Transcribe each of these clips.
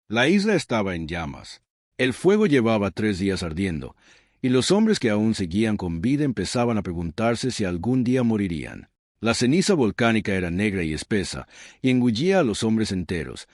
La isla estaba en llamas. El fuego llevaba 3 días ardiendo, y los hombres que aún seguían con vida empezaban a preguntarse si algún día morirían. La ceniza volcánica era negra y espesa, y engullía a los hombres enteros,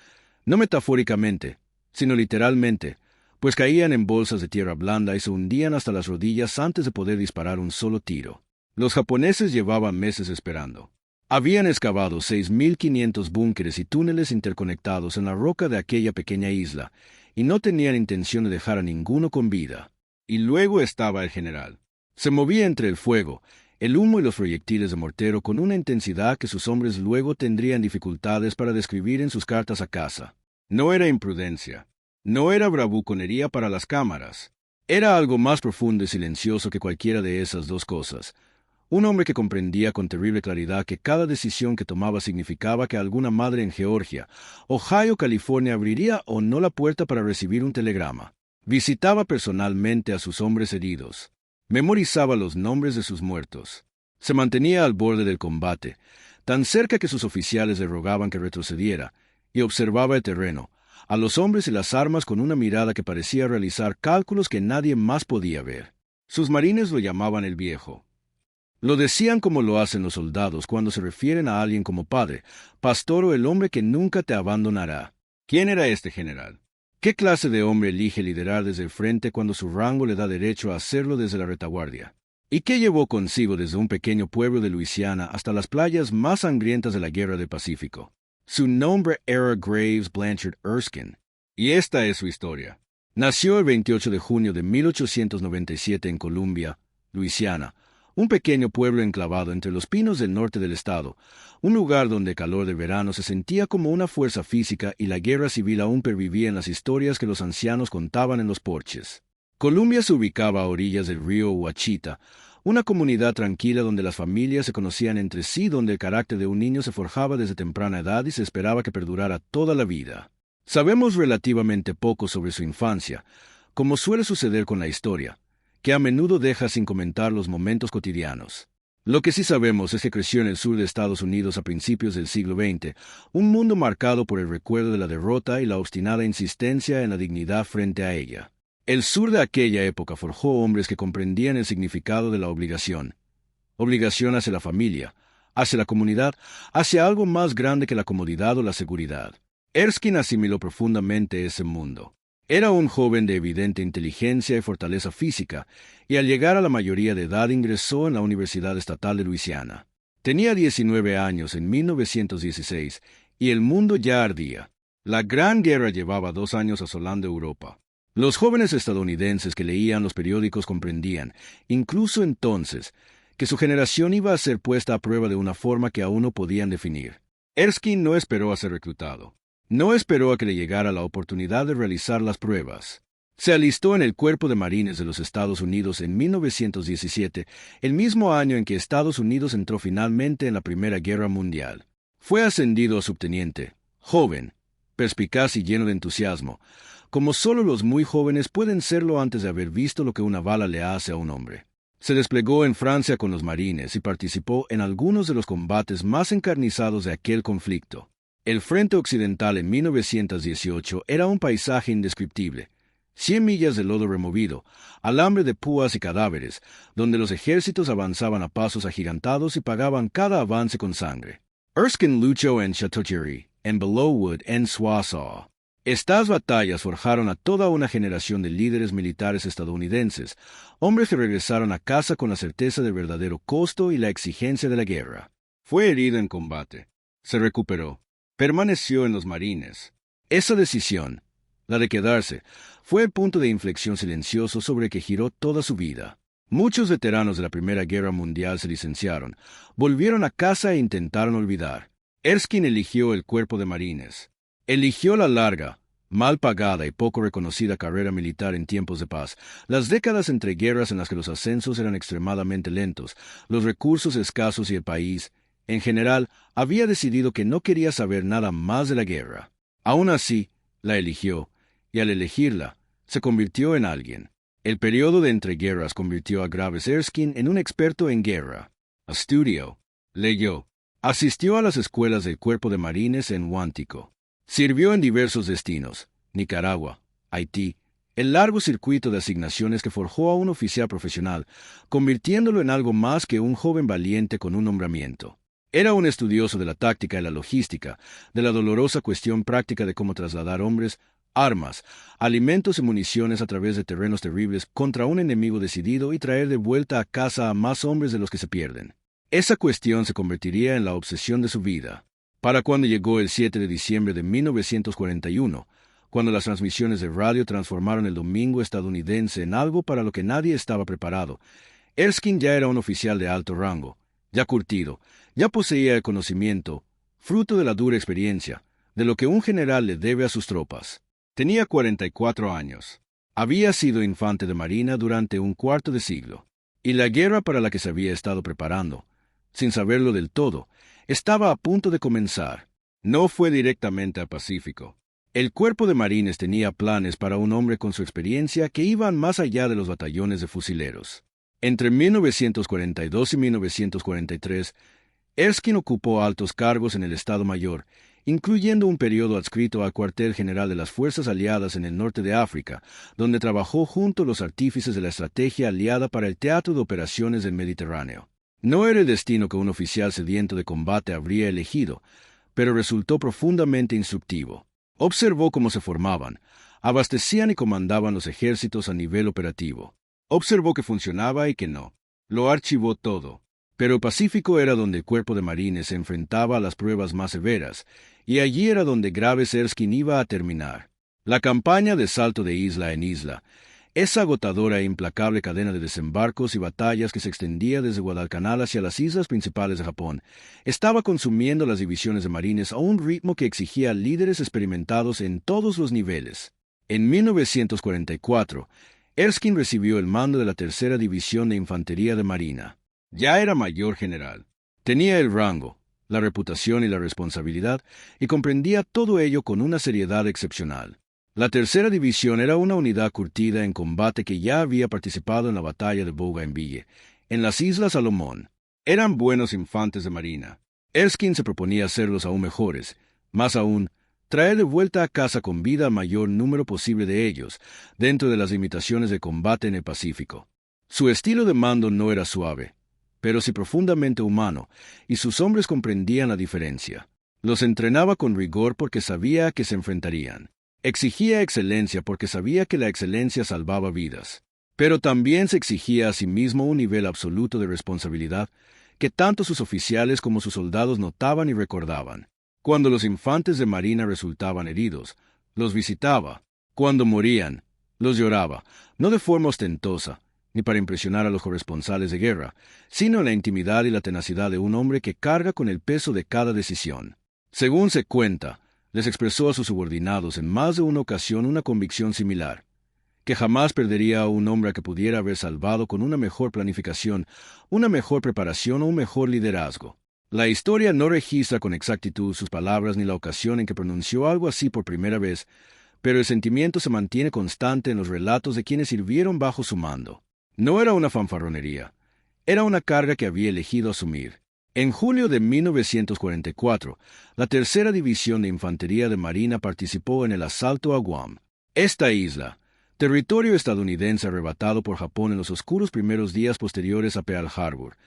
no metafóricamente, sino literalmente, pues caían en bolsas de tierra blanda y se hundían hasta las rodillas antes de poder disparar un solo tiro. Los japoneses llevaban meses esperando. Habían excavado 6.500 búnkeres y túneles interconectados en la roca de aquella pequeña isla, y no tenían intención de dejar a ninguno con vida. Y luego estaba el general. Se movía entre el fuego, el humo y los proyectiles de mortero con una intensidad que sus hombres luego tendrían dificultades para describir en sus cartas a casa. No era imprudencia. No era bravuconería para las cámaras. Era algo más profundo y silencioso que cualquiera de esas dos cosas. Un hombre que comprendía con terrible claridad que cada decisión que tomaba significaba que alguna madre en Georgia, Ohio, California abriría o no la puerta para recibir un telegrama. Visitaba personalmente a sus hombres heridos. Memorizaba los nombres de sus muertos. Se mantenía al borde del combate, tan cerca que sus oficiales le rogaban que retrocediera, y observaba el terreno, a los hombres y las armas con una mirada que parecía realizar cálculos que nadie más podía ver. Sus marines lo llamaban el viejo. Lo decían como lo hacen los soldados cuando se refieren a alguien como padre, pastor o el hombre que nunca te abandonará. ¿Quién era este general? ¿Qué clase de hombre elige liderar desde el frente cuando su rango le da derecho a hacerlo desde la retaguardia? ¿Y qué llevó consigo desde un pequeño pueblo de Luisiana hasta las playas más sangrientas de la Guerra del Pacífico? Su nombre era Graves Blanchard Erskine, y esta es su historia. Nació el 28 de junio de 1897 en Columbia, Luisiana, un pequeño pueblo enclavado entre los pinos del norte del estado, un lugar donde el calor del verano se sentía como una fuerza física y la guerra civil aún pervivía en las historias que los ancianos contaban en los porches. Columbia se ubicaba a orillas del río Ouachita, una comunidad tranquila donde las familias se conocían entre sí, donde el carácter de un niño se forjaba desde temprana edad y se esperaba que perdurara toda la vida. Sabemos relativamente poco sobre su infancia, como suele suceder con la historia, que a menudo deja sin comentar los momentos cotidianos. Lo que sí sabemos es que creció en el sur de Estados Unidos a principios del siglo XX, un mundo marcado por el recuerdo de la derrota y la obstinada insistencia en la dignidad frente a ella. El sur de aquella época forjó hombres que comprendían el significado de la obligación. Obligación hacia la familia, hacia la comunidad, hacia algo más grande que la comodidad o la seguridad. Erskine asimiló profundamente ese mundo. Era un joven de evidente inteligencia y fortaleza física, y al llegar a la mayoría de edad ingresó en la Universidad Estatal de Luisiana. Tenía 19 años en 1916, y el mundo ya ardía. La Gran Guerra llevaba 2 años asolando Europa. Los jóvenes estadounidenses que leían los periódicos comprendían, incluso entonces, que su generación iba a ser puesta a prueba de una forma que aún no podían definir. Erskine no esperó a ser reclutado. No esperó a que le llegara la oportunidad de realizar las pruebas. Se alistó en el Cuerpo de Marines de los Estados Unidos en 1917, el mismo año en que Estados Unidos entró finalmente en la Primera Guerra Mundial. Fue ascendido a subteniente, joven, perspicaz y lleno de entusiasmo, como solo los muy jóvenes pueden serlo antes de haber visto lo que una bala le hace a un hombre. Se desplegó en Francia con los marines y participó en algunos de los combates más encarnizados de aquel conflicto. El frente occidental en 1918 era un paisaje indescriptible. 100 millas de lodo removido, alambre de púas y cadáveres, donde los ejércitos avanzaban a pasos agigantados y pagaban cada avance con sangre. Erskine luchó en Chateauthierry, en Belleau-Wood, en Soissons. Estas batallas forjaron a toda una generación de líderes militares estadounidenses, hombres que regresaron a casa con la certeza del verdadero costo y la exigencia de la guerra. Fue herido en combate. Se recuperó. Permaneció en los marines. Esa decisión, la de quedarse, fue el punto de inflexión silencioso sobre el que giró toda su vida. Muchos veteranos de la Primera Guerra Mundial se licenciaron, volvieron a casa e intentaron olvidar. Erskine eligió el Cuerpo de Marines. Eligió la larga, mal pagada y poco reconocida carrera militar en tiempos de paz, las décadas entre guerras en las que los ascensos eran extremadamente lentos, los recursos escasos y el país, en general, había decidido que no quería saber nada más de la guerra. Aún así, la eligió, y al elegirla, se convirtió en alguien. El periodo de entreguerras convirtió a Graves Erskine en un experto en guerra. Estudió, leyó, asistió a las escuelas del Cuerpo de Marines en Huántico. Sirvió en diversos destinos, Nicaragua, Haití, el largo circuito de asignaciones que forjó a un oficial profesional, convirtiéndolo en algo más que un joven valiente con un nombramiento. Era un estudioso de la táctica y la logística, de la dolorosa cuestión práctica de cómo trasladar hombres, armas, alimentos y municiones a través de terrenos terribles contra un enemigo decidido y traer de vuelta a casa a más hombres de los que se pierden. Esa cuestión se convertiría en la obsesión de su vida. Para cuando llegó el 7 de diciembre de 1941, cuando las transmisiones de radio transformaron el domingo estadounidense en algo para lo que nadie estaba preparado, Erskine ya era un oficial de alto rango, ya curtido, ya poseía el conocimiento, fruto de la dura experiencia, de lo que un general le debe a sus tropas. Tenía 44 años. Había sido infante de marina durante un cuarto de siglo, y la guerra para la que se había estado preparando, sin saberlo del todo, estaba a punto de comenzar. No fue directamente al Pacífico. El cuerpo de marines tenía planes para un hombre con su experiencia que iban más allá de los batallones de fusileros. Entre 1942 y 1943, Erskine ocupó altos cargos en el Estado Mayor, incluyendo un periodo adscrito al cuartel general de las Fuerzas Aliadas en el norte de África, donde trabajó junto a los artífices de la estrategia aliada para el teatro de operaciones del Mediterráneo. No era el destino que un oficial sediento de combate habría elegido, pero resultó profundamente instructivo. Observó cómo se formaban, abastecían y comandaban los ejércitos a nivel operativo. Observó que funcionaba y que no. Lo archivó todo. Pero el Pacífico era donde el cuerpo de marines se enfrentaba a las pruebas más severas, y allí era donde Graves Erskine iba a terminar. La campaña de salto de isla en isla, esa agotadora e implacable cadena de desembarcos y batallas que se extendía desde Guadalcanal hacia las islas principales de Japón, estaba consumiendo las divisiones de marines a un ritmo que exigía líderes experimentados en todos los niveles. En 1944, Erskine recibió el mando de la Tercera División de Infantería de Marina. Ya era mayor general. Tenía el rango, la reputación y la responsabilidad, y comprendía todo ello con una seriedad excepcional. La Tercera División era una unidad curtida en combate que ya había participado en la batalla de Bougainville, en las Islas Salomón. Eran buenos infantes de marina. Erskine se proponía hacerlos aún mejores, más aún, traer de vuelta a casa con vida al mayor número posible de ellos, dentro de las limitaciones de combate en el Pacífico. Su estilo de mando no era suave, pero sí profundamente humano, y sus hombres comprendían la diferencia. Los entrenaba con rigor porque sabía a qué se enfrentarían. Exigía excelencia porque sabía que la excelencia salvaba vidas. Pero también se exigía a sí mismo un nivel absoluto de responsabilidad que tanto sus oficiales como sus soldados notaban y recordaban. Cuando los infantes de marina resultaban heridos, los visitaba. Cuando morían, los lloraba, no de forma ostentosa, ni para impresionar a los corresponsales de guerra, sino en la intimidad y la tenacidad de un hombre que carga con el peso de cada decisión. Según se cuenta, les expresó a sus subordinados en más de una ocasión una convicción similar, que jamás perdería a un hombre que pudiera haber salvado con una mejor planificación, una mejor preparación o un mejor liderazgo. La historia no registra con exactitud sus palabras ni la ocasión en que pronunció algo así por primera vez, pero el sentimiento se mantiene constante en los relatos de quienes sirvieron bajo su mando. No era una fanfarronería, era una carga que había elegido asumir. En julio de 1944, la Tercera División de Infantería de Marina participó en el asalto a Guam. Esta isla, territorio estadounidense arrebatado por Japón en los oscuros primeros días posteriores a Pearl Harbor,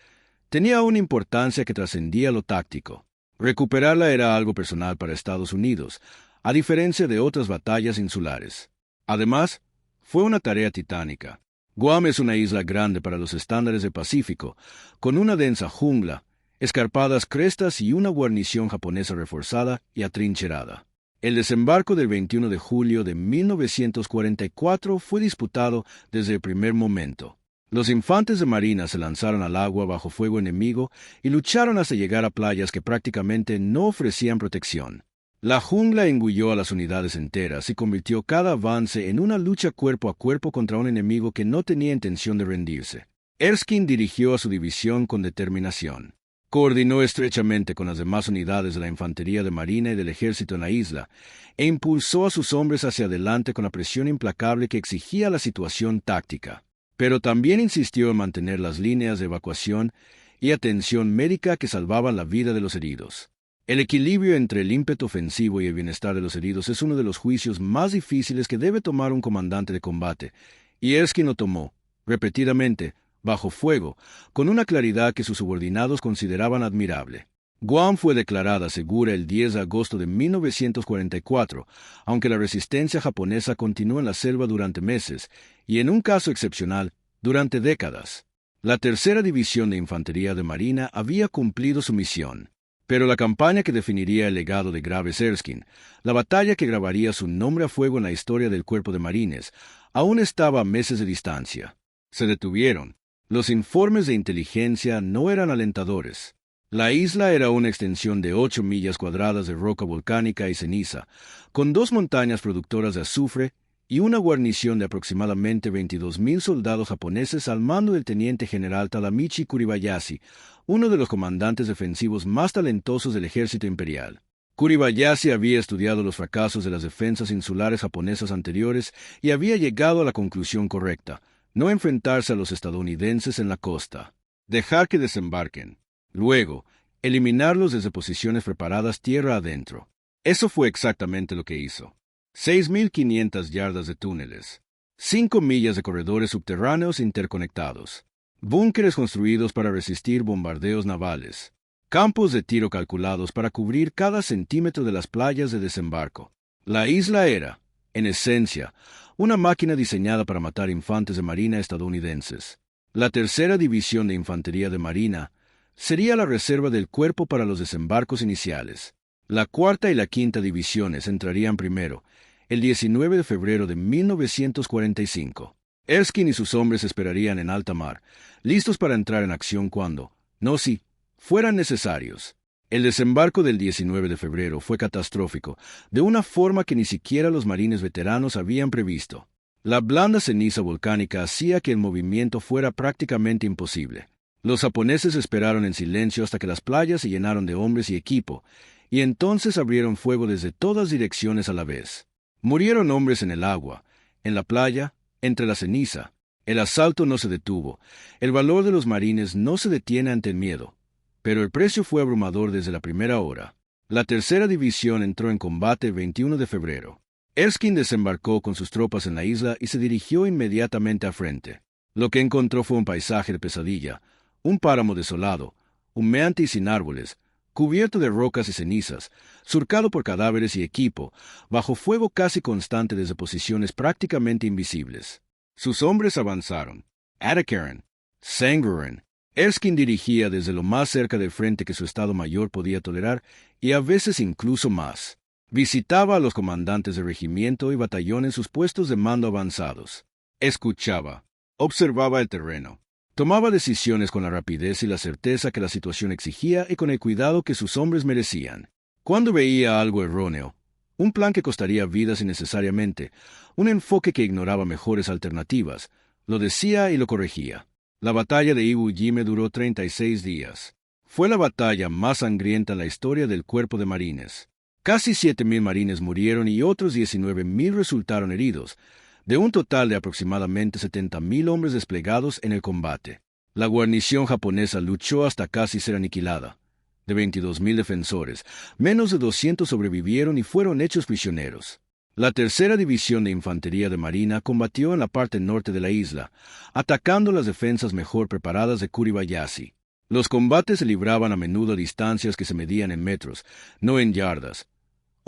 tenía una importancia que trascendía lo táctico. Recuperarla era algo personal para Estados Unidos, a diferencia de otras batallas insulares. Además, fue una tarea titánica. Guam es una isla grande para los estándares del Pacífico, con una densa jungla, escarpadas crestas y una guarnición japonesa reforzada y atrincherada. El desembarco del 21 de julio de 1944 fue disputado desde el primer momento. Los infantes de marina se lanzaron al agua bajo fuego enemigo y lucharon hasta llegar a playas que prácticamente no ofrecían protección. La jungla engulló a las unidades enteras y convirtió cada avance en una lucha cuerpo a cuerpo contra un enemigo que no tenía intención de rendirse. Erskine dirigió a su división con determinación. Coordinó estrechamente con las demás unidades de la Infantería de Marina y del Ejército en la isla, e impulsó a sus hombres hacia adelante con la presión implacable que exigía la situación táctica. Pero también insistió en mantener las líneas de evacuación y atención médica que salvaban la vida de los heridos. El equilibrio entre el ímpetu ofensivo y el bienestar de los heridos es uno de los juicios más difíciles que debe tomar un comandante de combate, y Erskine lo tomó, repetidamente, bajo fuego, con una claridad que sus subordinados consideraban admirable. Guam fue declarada segura el 10 de agosto de 1944, aunque la resistencia japonesa continuó en la selva durante meses, y en un caso excepcional, durante décadas. La tercera división de infantería de marina había cumplido su misión. Pero la campaña que definiría el legado de Graves Erskine, la batalla que grabaría su nombre a fuego en la historia del Cuerpo de Marines, aún estaba a meses de distancia. Se detuvieron. Los informes de inteligencia no eran alentadores. La isla era una extensión de 8 millas cuadradas de roca volcánica y ceniza, con 2 montañas productoras de azufre y una guarnición de aproximadamente 22,000 soldados japoneses al mando del teniente general Tadamichi Kuribayashi, uno de los comandantes defensivos más talentosos del ejército imperial. Kuribayashi había estudiado los fracasos de las defensas insulares japonesas anteriores y había llegado a la conclusión correcta: no enfrentarse a los estadounidenses en la costa. Dejar que desembarquen. Luego, eliminarlos desde posiciones preparadas tierra adentro. Eso fue exactamente lo que hizo. 6,500 yardas de túneles, 5 millas de corredores subterráneos interconectados, búnkeres construidos para resistir bombardeos navales, campos de tiro calculados para cubrir cada centímetro de las playas de desembarco. La isla era, en esencia, una máquina diseñada para matar infantes de marina estadounidenses. La tercera división de infantería de marina sería la reserva del cuerpo para los desembarcos iniciales. La cuarta y la quinta divisiones entrarían primero, el 19 de febrero de 1945. Erskine y sus hombres esperarían en alta mar, listos para entrar en acción cuando, no si, fueran necesarios. El desembarco del 19 de febrero fue catastrófico, de una forma que ni siquiera los marines veteranos habían previsto. La blanda ceniza volcánica hacía que el movimiento fuera prácticamente imposible. Los japoneses esperaron en silencio hasta que las playas se llenaron de hombres y equipo, y entonces abrieron fuego desde todas direcciones a la vez. Murieron hombres en el agua, en la playa, entre la ceniza. El asalto no se detuvo. El valor de los marines no se detiene ante el miedo. Pero el precio fue abrumador desde la primera hora. La tercera división entró en combate el 21 de febrero. Erskine desembarcó con sus tropas en la isla y se dirigió inmediatamente a frente. Lo que encontró fue un paisaje de pesadilla, un páramo desolado, humeante y sin árboles, cubierto de rocas y cenizas, surcado por cadáveres y equipo, bajo fuego casi constante desde posiciones prácticamente invisibles. Sus hombres avanzaron. Atacaron. Sangraron. Erskine dirigía desde lo más cerca del frente que su Estado Mayor podía tolerar y a veces incluso más. Visitaba a los comandantes de regimiento y batallón en sus puestos de mando avanzados. Escuchaba. Observaba el terreno. Tomaba decisiones con la rapidez y la certeza que la situación exigía y con el cuidado que sus hombres merecían. Cuando veía algo erróneo, un plan que costaría vidas innecesariamente, un enfoque que ignoraba mejores alternativas, lo decía y lo corregía. La batalla de Iwo Jima duró 36 días. Fue la batalla más sangrienta en la historia del Cuerpo de Marines. Casi 7,000 marines murieron y otros 19,000 resultaron heridos, de un total de aproximadamente 70,000 hombres desplegados en el combate. La guarnición japonesa luchó hasta casi ser aniquilada. De 22,000 defensores, menos de 200 sobrevivieron y fueron hechos prisioneros. La tercera división de infantería de marina combatió en la parte norte de la isla, atacando las defensas mejor preparadas de Kuribayashi. Los combates se libraban a menudo a distancias que se medían en metros, no en yardas.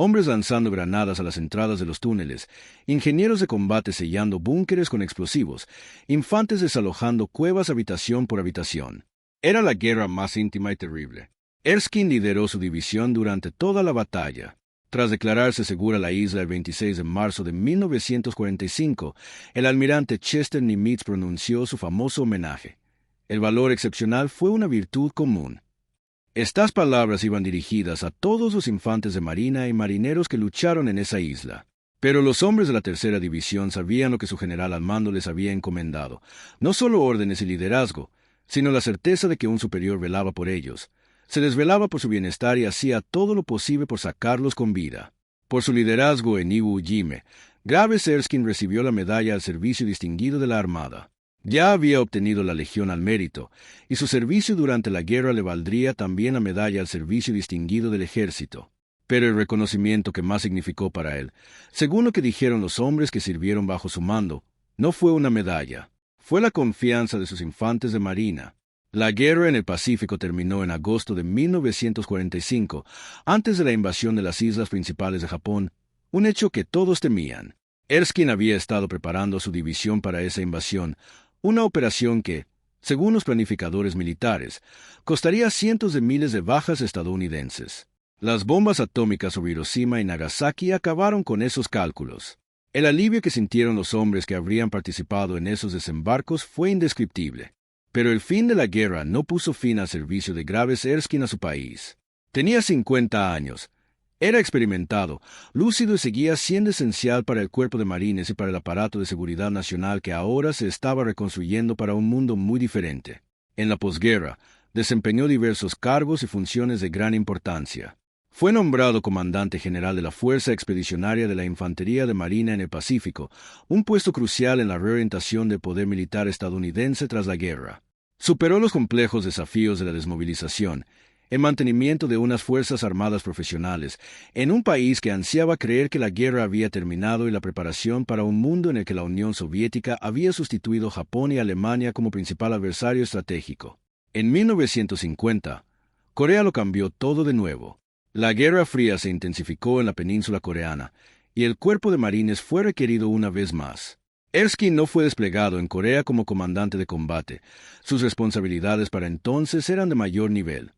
Hombres lanzando granadas a las entradas de los túneles, ingenieros de combate sellando búnkeres con explosivos, infantes desalojando cuevas habitación por habitación. Era la guerra más íntima y terrible. Erskine lideró su división durante toda la batalla. Tras declararse segura la isla el 26 de marzo de 1945, el almirante Chester Nimitz pronunció su famoso homenaje. El valor excepcional fue una virtud común. Estas palabras iban dirigidas a todos los infantes de marina y marineros que lucharon en esa isla. Pero los hombres de la tercera división sabían lo que su general al mando les había encomendado, no solo órdenes y liderazgo, sino la certeza de que un superior velaba por ellos. Se desvelaba por su bienestar y hacía todo lo posible por sacarlos con vida. Por su liderazgo en Iwo Jima, Graves Erskine recibió la medalla al servicio distinguido de la Armada. Ya había obtenido la Legión al Mérito, y su servicio durante la guerra le valdría también la medalla al servicio distinguido del ejército. Pero el reconocimiento que más significó para él, según lo que dijeron los hombres que sirvieron bajo su mando, no fue una medalla, fue la confianza de sus infantes de marina. La guerra en el Pacífico terminó en agosto de 1945, antes de la invasión de las islas principales de Japón, un hecho que todos temían. Erskine había estado preparando su división para esa invasión, una operación que, según los planificadores militares, costaría cientos de miles de bajas estadounidenses. Las bombas atómicas sobre Hiroshima y Nagasaki acabaron con esos cálculos. El alivio que sintieron los hombres que habrían participado en esos desembarcos fue indescriptible. Pero el fin de la guerra no puso fin al servicio de Graves Erskine a su país. Tenía 50 años. Era experimentado, lúcido y seguía siendo esencial para el cuerpo de marines y para el aparato de seguridad nacional que ahora se estaba reconstruyendo para un mundo muy diferente. En la posguerra, desempeñó diversos cargos y funciones de gran importancia. Fue nombrado comandante general de la Fuerza Expedicionaria de la Infantería de Marina en el Pacífico, un puesto crucial en la reorientación del poder militar estadounidense tras la guerra. Superó los complejos desafíos de la desmovilización, el mantenimiento de unas fuerzas armadas profesionales, en un país que ansiaba creer que la guerra había terminado y la preparación para un mundo en el que la Unión Soviética había sustituido a Japón y Alemania como principal adversario estratégico. En 1950, Corea lo cambió todo de nuevo. La Guerra Fría se intensificó en la península coreana, y el cuerpo de marines fue requerido una vez más. Erskine no fue desplegado en Corea como comandante de combate. Sus responsabilidades para entonces eran de mayor nivel,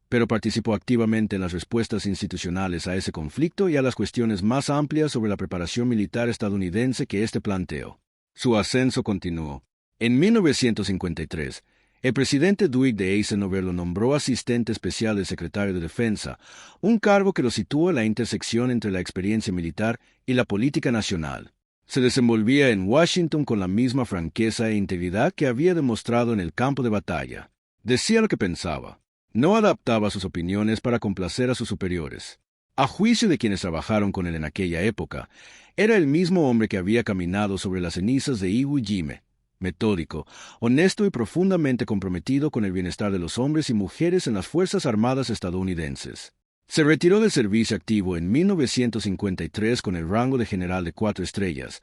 pero participó activamente en las respuestas institucionales a ese conflicto y a las cuestiones más amplias sobre la preparación militar estadounidense que éste planteó. Su ascenso continuó. En 1953, el presidente Dwight D. Eisenhower lo nombró asistente especial del secretario de Defensa, un cargo que lo situó en la intersección entre la experiencia militar y la política nacional. Se desenvolvía en Washington con la misma franqueza e integridad que había demostrado en el campo de batalla. Decía lo que pensaba. No adaptaba sus opiniones para complacer a sus superiores. A juicio de quienes trabajaron con él en aquella época, era el mismo hombre que había caminado sobre las cenizas de Iwo Jima. Metódico, honesto y profundamente comprometido con el bienestar de los hombres y mujeres en las Fuerzas Armadas estadounidenses. Se retiró del servicio activo en 1953 con el rango de general de 4 estrellas,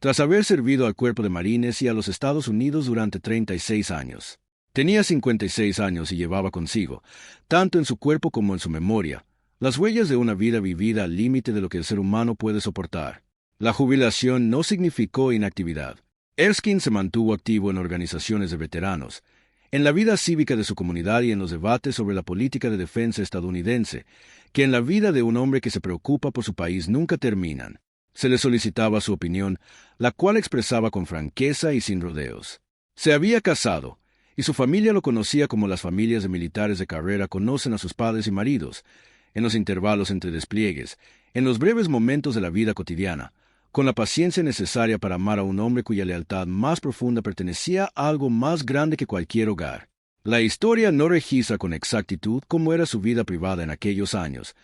tras haber servido al Cuerpo de Marines y a los Estados Unidos durante 36 años. Tenía 56 años y llevaba consigo, tanto en su cuerpo como en su memoria, las huellas de una vida vivida al límite de lo que el ser humano puede soportar. La jubilación no significó inactividad. Erskine se mantuvo activo en organizaciones de veteranos, en la vida cívica de su comunidad y en los debates sobre la política de defensa estadounidense, que en la vida de un hombre que se preocupa por su país nunca terminan. Se le solicitaba su opinión, la cual expresaba con franqueza y sin rodeos. Se había casado, y su familia lo conocía como las familias de militares de carrera conocen a sus padres y maridos, en los intervalos entre despliegues, en los breves momentos de la vida cotidiana, con la paciencia necesaria para amar a un hombre cuya lealtad más profunda pertenecía a algo más grande que cualquier hogar. La historia no registra con exactitud cómo era su vida privada en aquellos años,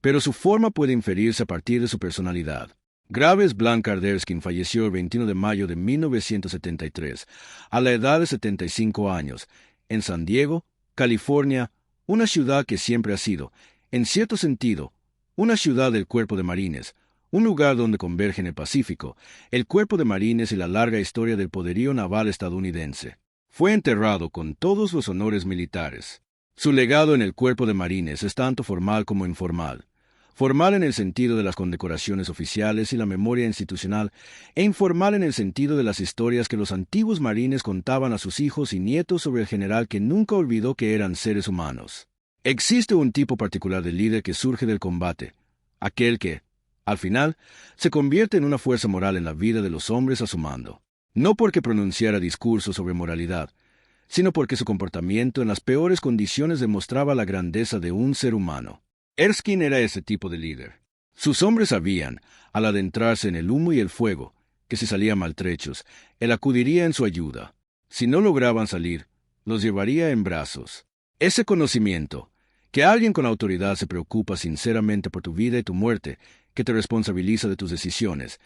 pero su forma puede inferirse a partir de su personalidad. Graves Blanchard Erskine falleció el 21 de mayo de 1973, a la edad de 75 años, en San Diego, California, una ciudad que siempre ha sido, en cierto sentido, una ciudad del Cuerpo de Marines, un lugar donde convergen el Pacífico, el Cuerpo de Marines y la larga historia del poderío naval estadounidense. Fue enterrado con todos los honores militares. Su legado en el Cuerpo de Marines es tanto formal como informal. Formal en el sentido de las condecoraciones oficiales y la memoria institucional, e informal en el sentido de las historias que los antiguos marines contaban a sus hijos y nietos sobre el general que nunca olvidó que eran seres humanos. Existe un tipo particular de líder que surge del combate, aquel que, al final, se convierte en una fuerza moral en la vida de los hombres a su mando. No porque pronunciara discursos sobre moralidad, sino porque su comportamiento en las peores condiciones demostraba la grandeza de un ser humano. Erskine era ese tipo de líder. Sus hombres sabían, al adentrarse en el humo y el fuego, que si salían maltrechos, él acudiría en su ayuda. Si no lograban salir, los llevaría en brazos. Ese conocimiento, que alguien con autoridad se preocupa sinceramente por tu vida y tu muerte, que te responsabiliza de tus decisiones,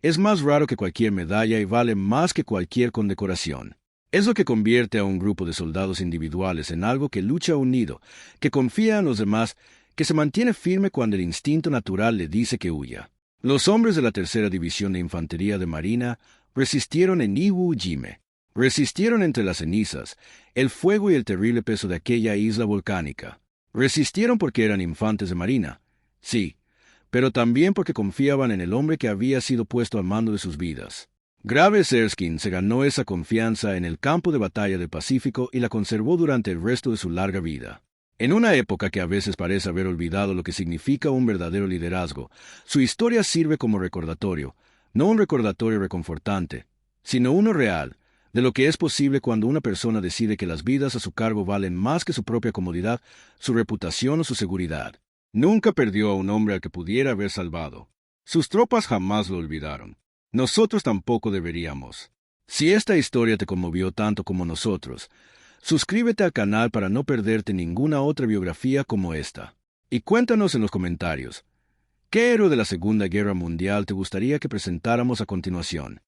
es más raro que cualquier medalla y vale más que cualquier condecoración. Es lo que convierte a un grupo de soldados individuales en algo que lucha unido, que confía en los demás, que se mantiene firme cuando el instinto natural le dice que huya. Los hombres de la tercera división de infantería de marina resistieron en Iwo Jima. Resistieron entre las cenizas, el fuego y el terrible peso de aquella isla volcánica. Resistieron porque eran infantes de marina, sí, pero también porque confiaban en el hombre que había sido puesto al mando de sus vidas. Graves Erskine se ganó esa confianza en el campo de batalla del Pacífico y la conservó durante el resto de su larga vida. En una época que a veces parece haber olvidado lo que significa un verdadero liderazgo, su historia sirve como recordatorio, no un recordatorio reconfortante, sino uno real, de lo que es posible cuando una persona decide que las vidas a su cargo valen más que su propia comodidad, su reputación o su seguridad. Nunca perdió a un hombre al que pudiera haber salvado. Sus tropas jamás lo olvidaron. Nosotros tampoco deberíamos. Si esta historia te conmovió tanto como nosotros, suscríbete al canal para no perderte ninguna otra biografía como esta. Y cuéntanos en los comentarios, ¿qué héroe de la Segunda Guerra Mundial te gustaría que presentáramos a continuación?